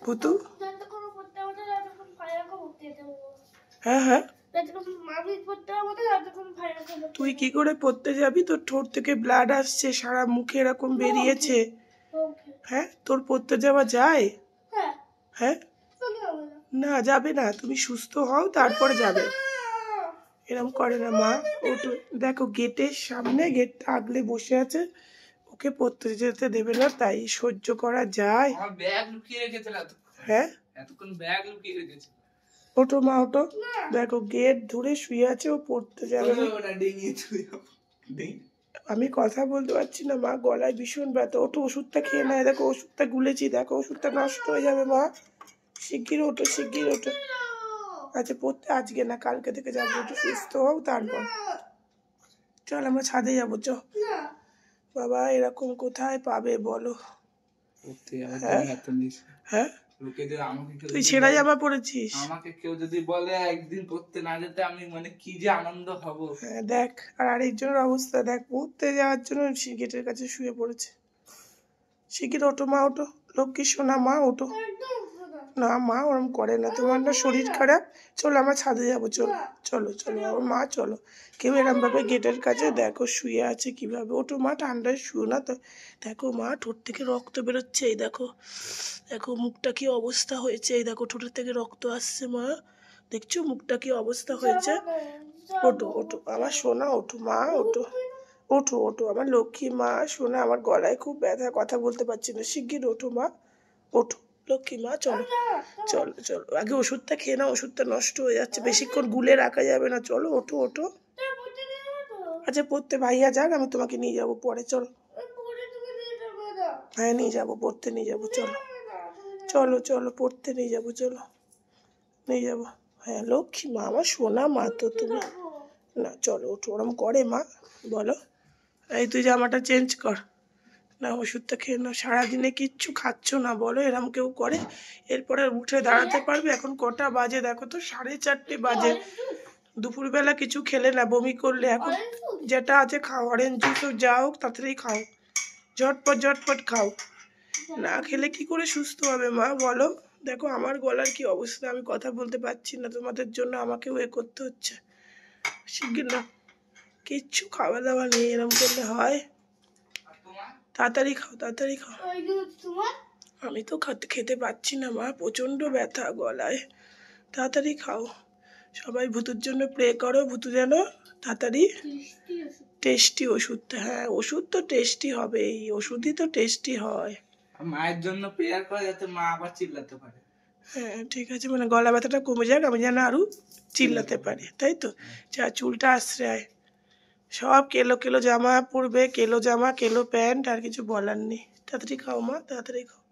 ভুতু? হ্যাঁ হ্যাঁ, তুই কি করে পড়তে যাবি? তোর ঠোঁট থেকে ব্লাড আসছে, সারা মুখে এরকম বেরিয়েছে। হ্যাঁ, তোর পড়তে যাওয়া যায়? হ্যাঁ, না যাবে না, তুমি সুস্থ হও তারপরে যাবে। এরকম করে না মা। ওটো দেখো, গেটের সামনে, গেটটা আগলে বসে আছে, ওকে পড়তে যেতে দেবে না, তাই সহ্য করা যায়? হ্যাঁ, ওটো মা ওটো, দেখো গেট ধরে শুয়ে আছে, ও পড়তে যাবে না। আমি কথা বলতে পারছি না মা, গলায় ভীষণ ব্যথা। ওটো, ওষুধটা খেয়ে নেয়, দেখো ওষুধটা গুলেছি, দেখো ওষুধটা নষ্ট হয়ে যাবে মা। শিগগির ওটো, শিগগির ওটো। আচ্ছা পড়তে আজকে না, কালকে থেকে যাবো, একটু সুস্থ হও তারপর। চল আমরা ছাদে যাবো, চ। বাবা এরকম কোথায় পাবে বলো? হ্যাঁ, তুই ছেঁড়া জামা পরেছিস। আমাকে কেউ যদি বলে একদিন পড়তে না যেতে, আমি মানে কি যে আনন্দ হব। হ্যাঁ দেখ, আর আরেকজনের অবস্থা দেখ, পড়তে যাওয়ার জন্য গেটের কাছে শুয়ে পড়েছে। শিগগির ওঠো মা, ওঠো, লক্ষ্মী সোনা মা, ওঠো। না মা, ওরম করে না, তোমার না শরীর খারাপ। চলো আমরা ছাদে যাবো, চলো চলো চলো আমার মা, চলো। কেউ এরম ভাবে গেটের কাছে দেখো শুয়ে আছে কিভাবে। ওঠো মা, ঠান্ডায় শুও না তো। দেখো মা, ঠোঁট থেকে রক্ত বেরোচ্ছে, এই দেখো, দেখো মুখটা কি অবস্থা হয়েছে, এই দেখো ঠোঁটের থেকে রক্ত আসছে মা, দেখছো মুখটা কি অবস্থা হয়েছে। ওঠো ওঠো আমার সোনা, ওঠো মা, ওঠো ওঠো ওঠো আমার লক্ষ্মী মা সোনা, আমার গলায় খুব ব্যথা, কথা বলতে পারছি না, শিগগির ওঠো মা, ওঠো লক্ষ্মী মা, চলো চলো চলো। আগে ওষুধটা খেয়ে নাও, ওষুধটা নষ্ট হয়ে যাচ্ছে, বেশিক্ষণ গুলে রাখা যাবে না, চলো ওঠো ওঠো। আচ্ছা পড়তে ভাইয়া যাক, আমি তোমাকে নিয়ে যাবো পরে, চলো। হ্যাঁ নিয়ে যাবো, পড়তে নিয়ে যাবো, চলো চলো চলো, পড়তে নিয়ে যাবো, চলো নিয়ে যাবো। হ্যাঁ লক্ষ্মী মা, আমার সোনা মা তো তুমি। না চলো ওঠো, ওরম করে মা, বলো। এই তুই জামাটা চেঞ্জ কর না, ওষুধটা খেয়ে নাও। সারাদিনে কিচ্ছু খাচ্ছ না বলো, এরম কেউ করে? এরপরে উঠে দাঁড়াতে পারবে? এখন কটা বাজে দেখো তো, 4:30 বাজে। দুপুরবেলা কিছু খেলে না, বমি করলে, এখন যেটা আছে খাও, অরেঞ্জ জুস হোক যা হোক, তাড়াতাড়ি খাও, ঝটপট ঝটপট খাও। না খেলে কি করে সুস্থ হবে মা বলো? দেখো আমার গলার কি অবস্থা, আমি কথা বলতে পারছি না, তোমাদের জন্য আমাকেও এ করতে হচ্ছে। শিগগির না, কিচ্ছু খাওয়া দাওয়া নেই, এরম করলে হয়? তাড়াতাড়ি খাও, তাড়াতাড়ি খাও। আমি তো খেতে পাচ্ছি না মা, প্রচন্ড ব্যথা গলায়, তাড়াতাড়ি খাও। সবাই ভুতুর জন্য প্রে করো, ভুতু যেন তাড়াতাড়ি। টেস্টি ওষুধটা, হ্যাঁ ওষুধ তো টেস্টি হবে, এই ওষুধই তো টেস্টি হয়। মায়ের জন্য প্রেয়ার করে যাতে মা আবার চিল্লাতে পারে। হ্যাঁ ঠিক আছে, মানে গলা ব্যথাটা কমে যাক, আমি যেন আরো চিল্লাতে পারি, তাই তো। যা চুলটা আশ্রয়, সব কেলো কেলো জামা পরবে, কেলো জামা কেলো প্যান্ট, আর কিছু বলার নেই। তাড়াতাড়ি খাও মা, তাড়াতাড়ি খাও।